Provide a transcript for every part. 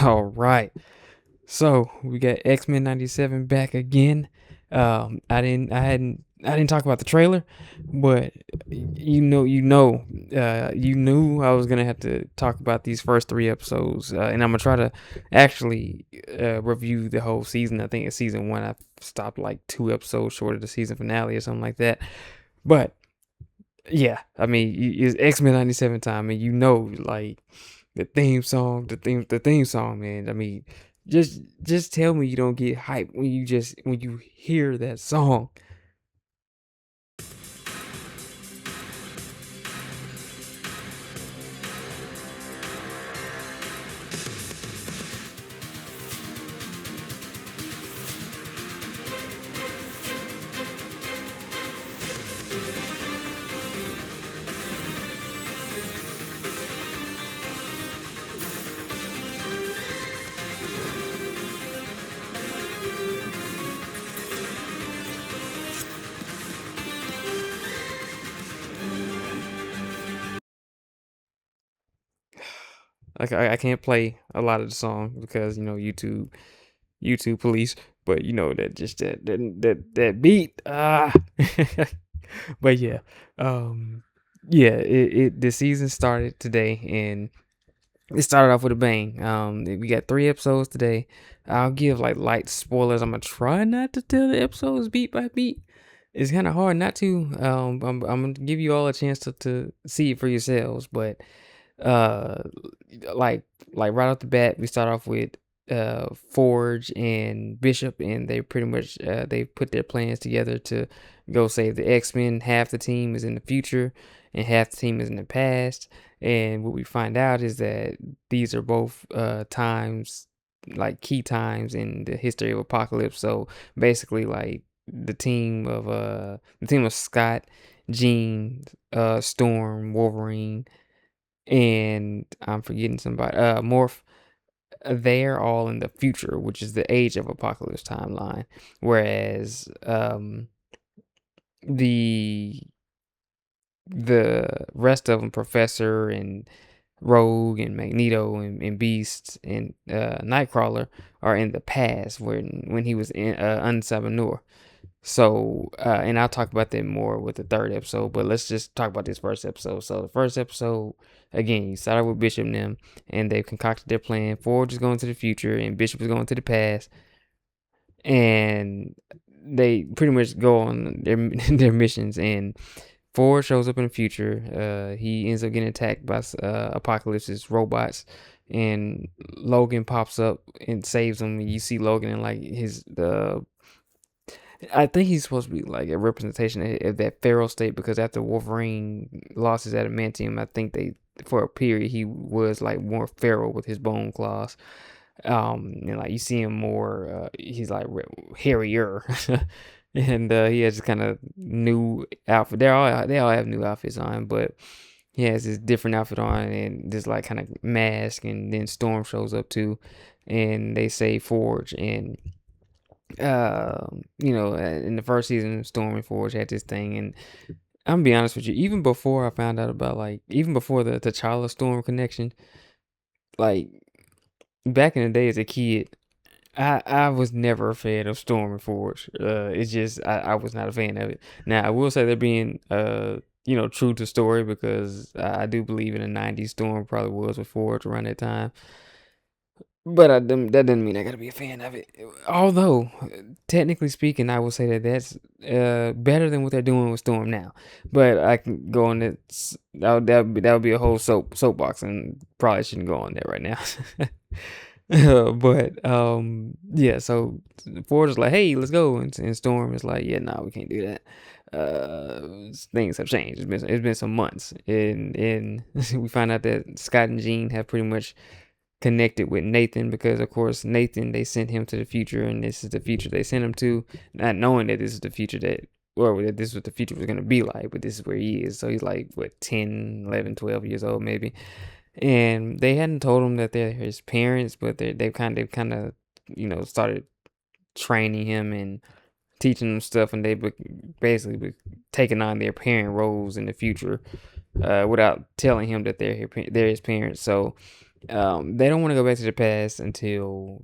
All right. So we got X-Men 97 back again. I didn't talk about the trailer, but you knew I was gonna have to talk about these first three episodes, and I'm gonna try to actually review the whole season. I think it's season one. I stopped like two episodes short of the season finale or something like that. But yeah, I mean, it's X-Men 97 time, and like the theme song, man. I mean, just tell me you don't get hyped when you hear that song. Like I can't play a lot of the song because YouTube police, but that just that beat but um yeah, the season started today, and it started off with a bang. We got three episodes today. I'll give like light spoilers. I'm gonna try not to tell the episodes beat by beat. It's kind of hard not to. I'm gonna give you all a chance to see it for yourselves, but uh, like right off the bat, we start off with Forge and Bishop, and they pretty much they put their plans together to go save the X-Men. Half the team is in the future, and half the team is in the past. And what we find out is that these are both times, like key times in the history of Apocalypse. So basically, like the team of Scott, Jean, Storm, Wolverine, and I'm forgetting somebody. Morph. They're all in the future, which is the Age of Apocalypse timeline, whereas the the rest of them, Professor and Rogue and Magneto and Beast and Nightcrawler, are in the past when he was in Unsabanur. So, and I'll talk about that more with the third episode, but let's just talk about this first episode. So, the first episode, again, you started with Bishop and them, and they've concocted their plan. Forge is going to the future, and Bishop is going to the past, and they pretty much go on their their missions. And Forge shows up in the future. He ends up getting attacked by Apocalypse's robots, and Logan pops up and saves him. You see Logan in like his the I think he's supposed to be like a representation of that feral state, because after Wolverine lost his adamantium, I think they for a period he was like more feral with his bone claws. And like you see him more, he's like hairier, and he has this kind of new outfit. They all have new outfits on, but he has this different outfit on and this like kind of mask. And then Storm shows up too, and they say Forge. And in the first season, Storm and Forge had this thing. And I'm gonna be honest with you, even before I found out about, like, even before the T'Challa Storm connection, like back in the day as a kid, I was never a fan of Storm and Forge. It's just I was not a fan of it. Now I will say they're being true to story, because I do believe in the '90s Storm probably was with Forge around that time. But that doesn't mean I gotta be a fan of it. Although, technically speaking, I will say that that's better than what they're doing with Storm now. But I can go on that. That would be a whole soapbox, and probably shouldn't go on there right now. But yeah. So Ford is like, "Hey, let's go," and Storm is like, "Yeah, no, we can't do that. Things have changed. It's been some months, and we find out that Scott and Jean have pretty much connected with Nathan, because of course Nathan, they sent him to the future, and this is the future they sent him to, not knowing that this is the future that this is what the future was going to be like, but this is where he is. So he's like, what, 10, 11, 12 years old maybe. And they hadn't told him that they're his parents, but they've kind of started training him and teaching him stuff, and basically taking on their parent roles in the future, without telling him that they're his parents. So They don't want to go back to the past until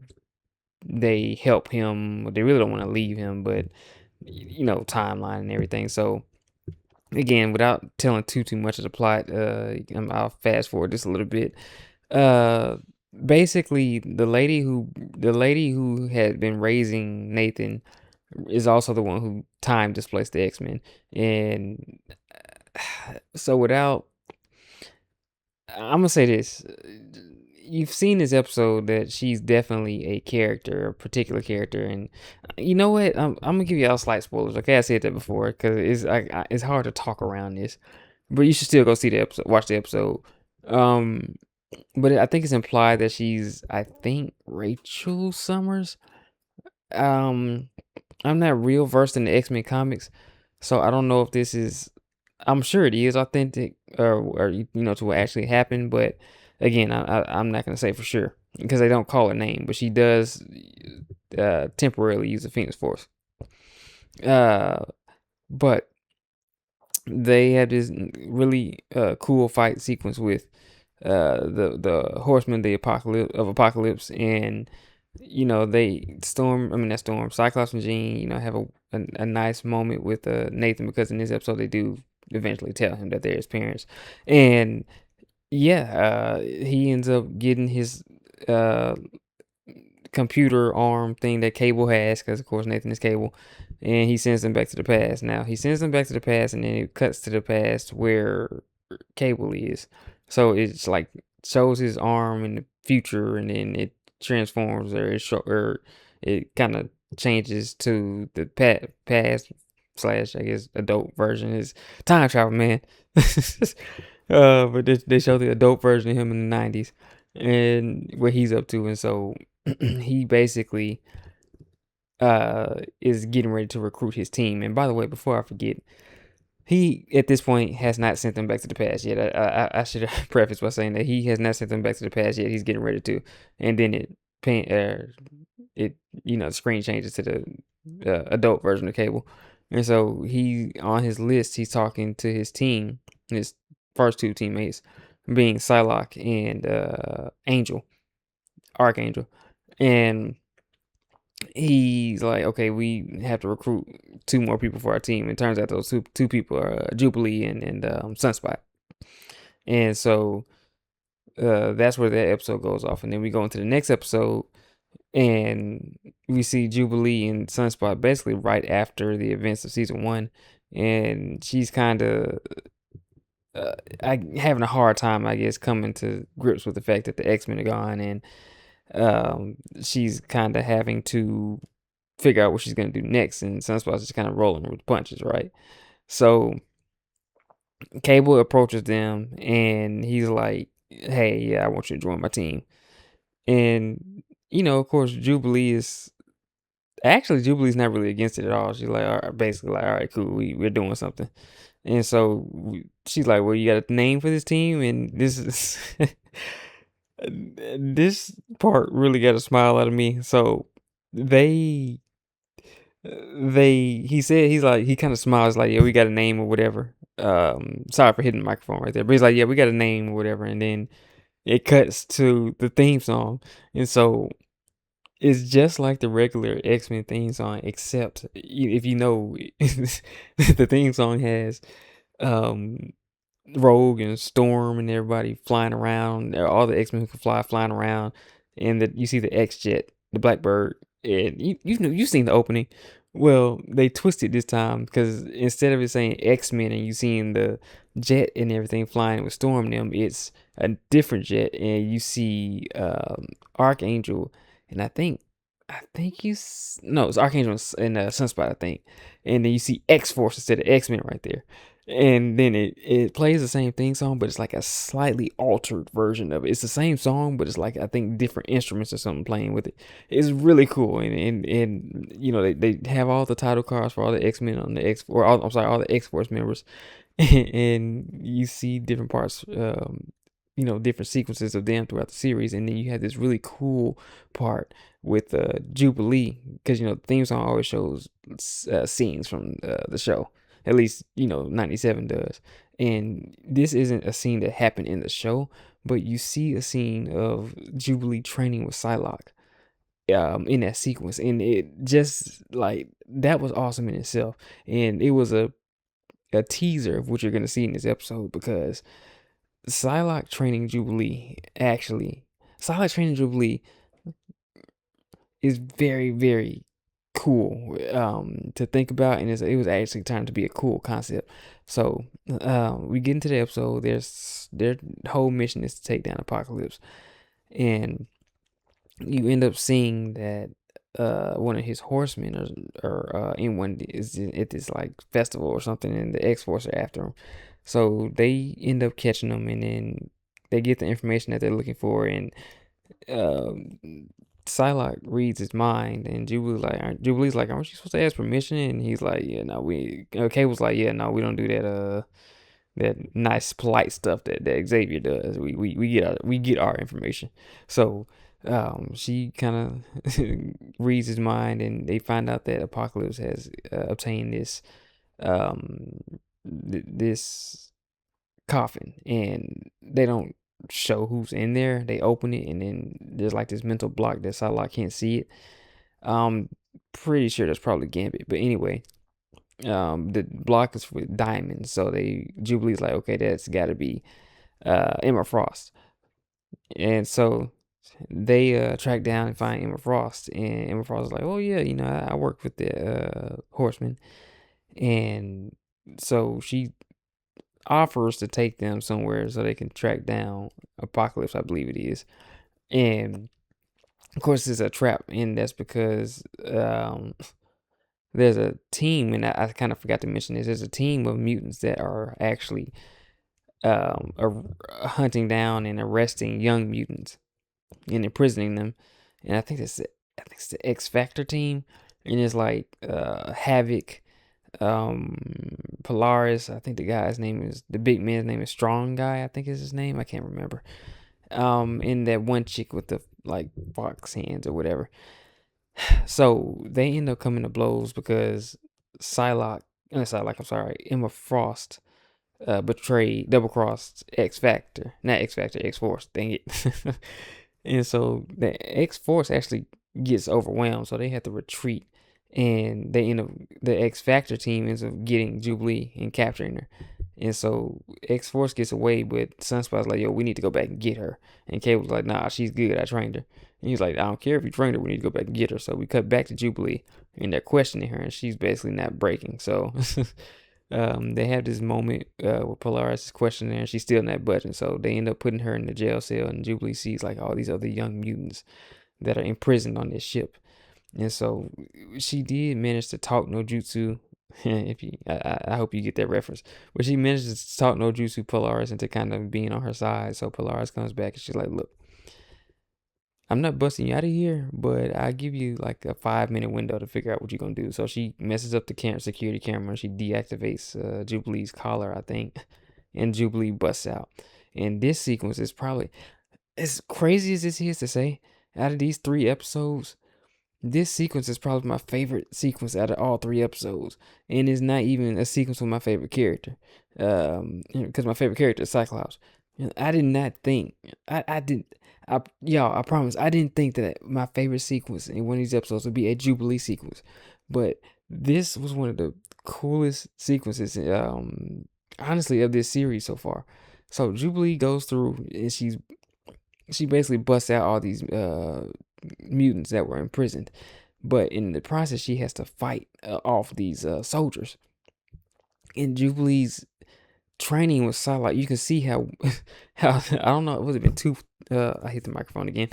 they help him. They really don't want to leave him, but timeline and everything. So again, without telling too much of the plot, I'll fast forward just a little bit. Uh, Basically, the lady who had been raising Nathan is also the one who time displaced the X-Men, and so without I'm gonna say this. You've seen this episode that she's definitely a character, a particular character, and you know what? I'm gonna give y'all slight spoilers. Okay, I said that before because it's hard to talk around this, but you should still go see the episode, watch the episode. Um, but I think it's implied that I think Rachel Summers. Um, I'm not real versed in the X Men comics, so I don't know if this is. I'm sure it is authentic, or to what actually happened. But again, I'm not gonna say for sure because they don't call her name, but she does temporarily use the Phoenix Force. Uh, but they had this really cool fight sequence with the horsemen apocalypse, and they storm I mean that storm Cyclops and Jean have a nice moment with Nathan, because in this episode they do eventually tell him that they're his parents. And yeah, he ends up getting his uh computer arm thing that Cable has, because of course Nathan is Cable, and he sends them back to the past. Now he sends them back to the past, and then it cuts to the past where Cable is. So it's like shows his arm in the future, and then it transforms, or it kind of changes to the past slash, I guess, adult version. Is time travel, man. But they show the adult version of him in the 90s and what he's up to, and so he basically is getting ready to recruit his team. And by the way, before I forget, he at this point has not sent them back to the past yet. I should preface by saying that he has not sent them back to the past yet. He's getting ready to, and then the screen changes to the adult version of Cable, and so he on his list he's talking to his team, his first two teammates, being Psylocke and Archangel, and he's like, okay, we have to recruit two more people for our team. It turns out those two people are Jubilee and Sunspot. And so that's where that episode goes off. And then we go into the next episode, and we see Jubilee and Sunspot basically right after the events of season one. And she's kind of having a hard time, I guess, coming to grips with the fact that the X-Men are gone, and she's kind of having to figure out what she's gonna do next, and Sunspot's just kind of rolling with punches, right? So Cable approaches them, and he's like, "Hey, yeah, I want you to join my team." And of course, Jubilee's not really against it at all. She's like, all right, basically like, all right, cool, we're doing something. And so she's like, well, you got a name for this team, and this is this part really got a smile out of me. So they he said, he's like, he kind of smiles like, yeah, we got a name or whatever. Sorry for hitting the microphone right there, but he's like, yeah, we got a name or whatever. And then it cuts to the theme song, and so it's just like the regular X-Men theme song, except if the theme song has um Rogue and Storm and everybody flying around, all the X-Men who can flying around, and that you see the X-Jet, the Blackbird, and you've seen the opening. Well, they twisted this time, because instead of it saying X-Men and you seeing the jet and everything flying with Storm and them, it's a different jet, and you see Archangel, and I think no, it's Archangel and Sunspot, I think, and then you see X Force instead of X Men right there, and then it plays the same theme song, but it's like a slightly altered version of it. It's the same song, but it's like, I think, different instruments or something playing with it. It's really cool, and they have all the title cards for all the X Men on the I'm sorry, all the X Force members, and you see different parts. Different sequences of them throughout the series, and then you have this really cool part with Jubilee, because the theme song always shows scenes from the show. At least 97 does, and this isn't a scene that happened in the show, but you see a scene of Jubilee training with Psylocke in that sequence, and it just like that was awesome in itself, and it was a teaser of what you're gonna see in this episode because Psylocke training Jubilee actually Psylocke training Jubilee is very, very cool to think about, and it was actually time to be a cool concept. So we get into the episode. Their whole mission is to take down Apocalypse, and you end up seeing that one of his horsemen or anyone is at this like festival or something, and the X-Force are after him. So they end up catching him, and then they get the information that they're looking for, and um, Psylocke reads his mind, and Jubilee's like, aren't you supposed to ask permission? And he's like, yeah, no, Cable's like, yeah, no, we don't do that. That nice polite stuff that Xavier does. We get our information. So she kind of reads his mind, and they find out that Apocalypse has obtained um this coffin, and they don't show who's in there. They open it, and then there's like this mental block that Psylocke can't see it. Um, Pretty sure that's probably Gambit, but anyway, the block is with diamonds, so Jubilee's like, okay, that's got to be Emma Frost, and so they track down and find Emma Frost, and Emma Frost is like, oh yeah, I work with the Horseman, and so she offers to take them somewhere so they can track down Apocalypse, I believe it is. And of course, it's a trap, and that's because there's a team, and I kind of forgot to mention this. There's a team of mutants that are actually hunting down and arresting young mutants and imprisoning them. And I think it's the X Factor team, and it's like Havoc, Polaris. I think the big man's name is Strong Guy. I think is his name. I can't remember. And that one chick with the like fox hands or whatever. So they end up coming to blows because I'm sorry, Emma Frost betrayed, double crossed X Factor, not X Factor, X Force. Dang it. And so the X Force actually gets overwhelmed, so they have to retreat. And the X Factor team ends up getting Jubilee and capturing her. And so X Force gets away, but Sunspot's like, yo, we need to go back and get her. And Cable's like, nah, she's good. I trained her. And he's like, I don't care if you trained her. We need to go back and get her. So we cut back to Jubilee, and they're questioning her, and she's basically not breaking. So they have this moment where Polaris is questioning her, and she's still not budging. So they end up putting her in the jail cell, and Jubilee sees like all these other young mutants that are imprisoned on this ship. And so she did manage to talk no jutsu. If you, I hope you get that reference. But she manages to talk no jutsu Polaris into kind of being on her side. So Polaris comes back, and she's like, "Look, I'm not busting you out of here, but I give you like a 5-minute window to figure out what you're gonna do." So she messes up the security camera, and she deactivates Jubilee's collar, I think, and Jubilee busts out. And this sequence is probably, as crazy as this is to say, out of these 3 episodes, this sequence is probably my favorite sequence out of all 3 episodes, and it's not even a sequence with my favorite character, because my favorite character is Cyclops. And I did not think, I didn't, y'all, I promise, I didn't think that my favorite sequence in one of these episodes would be a Jubilee sequence, but this was one of the coolest sequences, honestly, of this series so far. So Jubilee goes through, and she basically busts out all these mutants that were imprisoned, but in the process she has to fight off these soldiers. In Jubilee's training with Psylocke, you can see how how I don't know, it would have been two I hit the microphone again.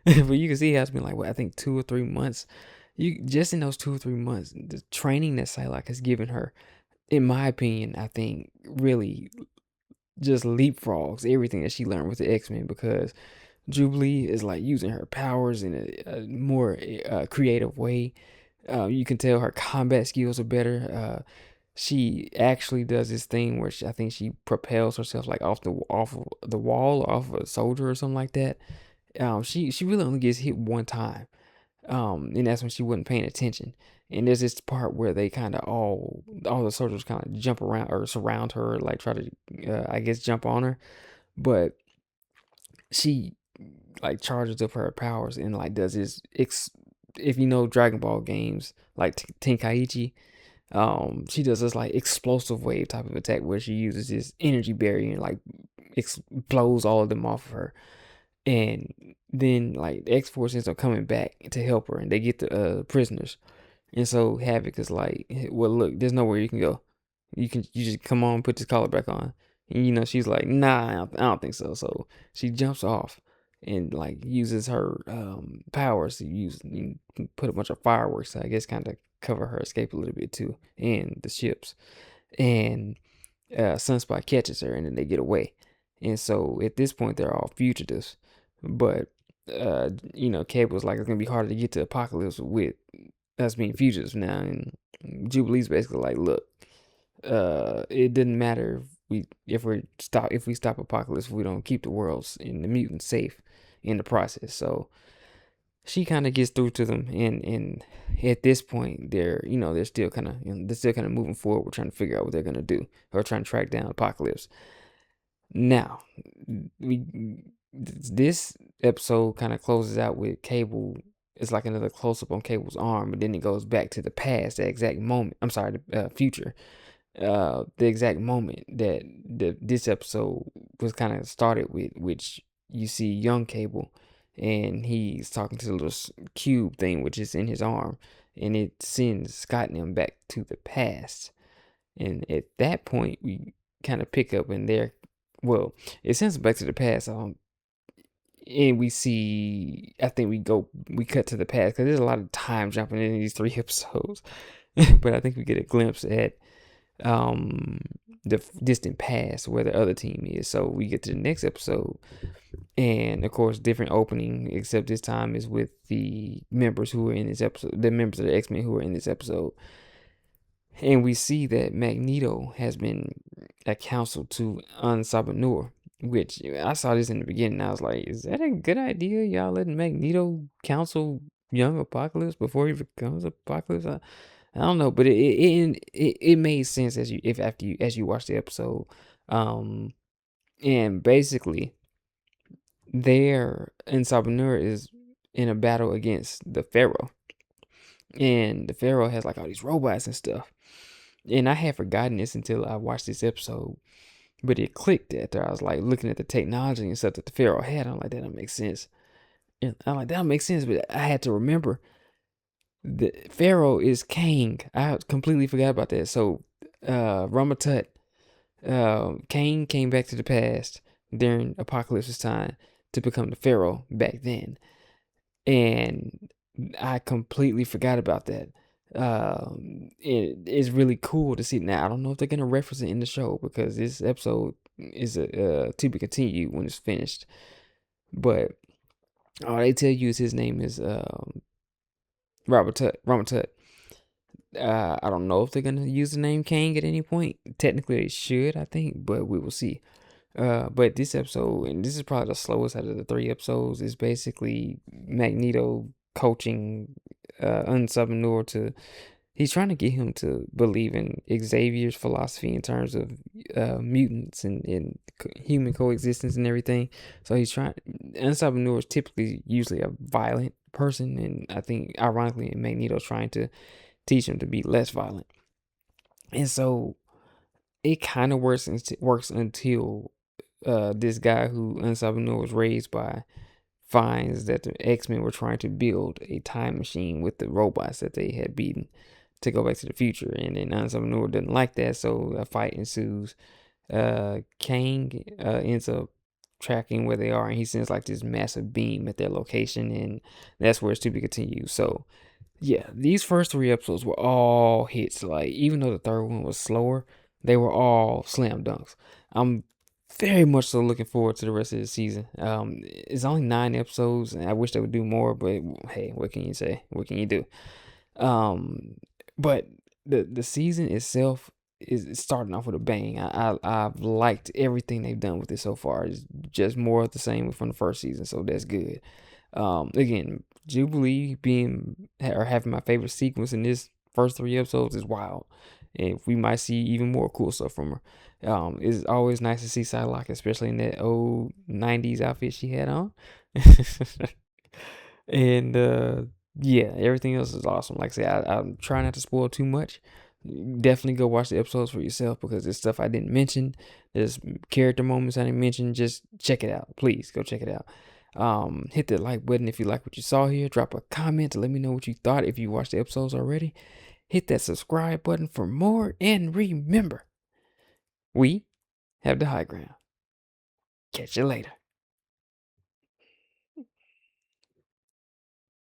But you can see how it's been like, what, I think 2 or 3 months. You just in those 2 or 3 months, the training that Psylocke has given her, in my opinion, I think really just leapfrogs everything that she learned with the X-Men, because Jubilee is like using her powers in a more creative way. You can tell her combat skills are better. She actually does this thing where I think she propels herself like off of the wall, off of a soldier or something like that. She really only gets hit one time, and that's when she wasn't paying attention. And there's this part where they kind of all the soldiers kind of jump around or surround her, like try to I guess jump on her, but she like charges up her powers and like does this if you know Dragon Ball games like Tenkaichi, she does this like explosive wave type of attack where she uses this energy barrier and like blows all of them off of her. And then like the X-Force ends up coming back to help her and they get the prisoners. And so Havoc is like, well, look, there's nowhere you can go. You just come on, put this collar back on. And she's like, nah, I don't think so. So she jumps off and like uses her powers to put a bunch of fireworks to, I guess, kind of cover her escape a little bit too, and the ships. And Sunspot catches her, and then they get away. And so at this point, they're all fugitives. But Cable's like, it's gonna be harder to get to Apocalypse with us being fugitives now. And Jubilee's basically like, look, it didn't matter if we stop Apocalypse, if we don't keep the worlds and the mutants safe in the process. So she kind of gets through to them, and at this point, they're still kind of moving forward. We're trying to figure out what they're gonna do, or trying to track down Apocalypse. Now, this episode kind of closes out with Cable. It's like another close up on Cable's arm, but then it goes back to the past, the exact moment. I'm sorry, the future, the exact moment that this episode was kind of started with, which you see young Cable, and he's talking to the little cube thing, which is in his arm, and it sends Scott and him back to the past. And at that point, we kind of pick up in there. Well, it sends him back to the past. And we see, I think we cut to the past because there's a lot of time jumping in these 3 episodes. But I think we get a glimpse at the distant past where the other team is. So we get to the next episode, and of course, different opening, except this time is with the members who were in this episode, the members of the X-Men who were in this episode. And we see that Magneto has been counseled to Ansabanur, which I saw this in the beginning. And I was like, is that a good idea? Y'all letting Magneto counsel young Apocalypse before he becomes Apocalypse? I don't know, but it made sense as you watch the episode. And basically, there Ansabanur is in a battle against the Pharaoh. And the Pharaoh has like all these robots and stuff. And I had forgotten this until I watched this episode. But it clicked after I was like looking at the technology and stuff that the Pharaoh had. I'm like, that don't make sense. And I'm like, that don't make sense. But I had to remember the Pharaoh is Kang. I completely forgot about that. So Ramatut, Kang came back to the past during Apocalypse's time to become the Pharaoh back then. And I completely forgot about that. It is really cool to see. Now I don't know if they're gonna reference it in the show because this episode is a to be continued when it's finished. But all they tell you is his name is Ramatut. I don't know if they're gonna use the name Kang at any point. Technically, they should, I think, but we will see. But this episode, and this is probably the slowest out of the 3 episodes, is basically Magneto coaching Unsubbing to. He's trying to get him to believe in Xavier's philosophy in terms of mutants and human coexistence and everything. So he's trying. Unsubbing is typically usually a violent person, and I think ironically, Magneto's trying to teach him to be less violent. And so it kind of works until this guy who Unsubbing was raised by finds that the X-Men were trying to build a time machine with the robots that they had beaten to go back to the future. And then Unsubbing doesn't like that, so a fight ensues. Kang ends up tracking where they are, and he sends like this massive beam at their location, and that's where it's to be continued. So yeah, these first 3 episodes were all hits. Like, even though the third one was slower, they were all slam dunks. I'm very much so looking forward to the rest of the season. It's only 9 episodes, and I wish they would do more, but hey, what can you say? What can you do? But the season itself is starting off with a bang. I've liked everything they've done with it so far. It's just more of the same from the first season, so that's good. Again, Jubilee being or having my favorite sequence in this first 3 episodes is wild. and we might see even more cool stuff from her. It's always nice to see Psylocke, especially in that old '90s outfit she had on. And yeah, everything else is awesome. Like I said, I'm trying not to spoil too much. Definitely go watch the episodes for yourself because there's stuff I didn't mention. There's character moments I didn't mention. Just check it out. Please go check it out. Hit that like button if you like what you saw here. Drop a comment to let me know what you thought if you watched the episodes already. Hit that subscribe button for more. And remember, we have the high ground. Catch you later.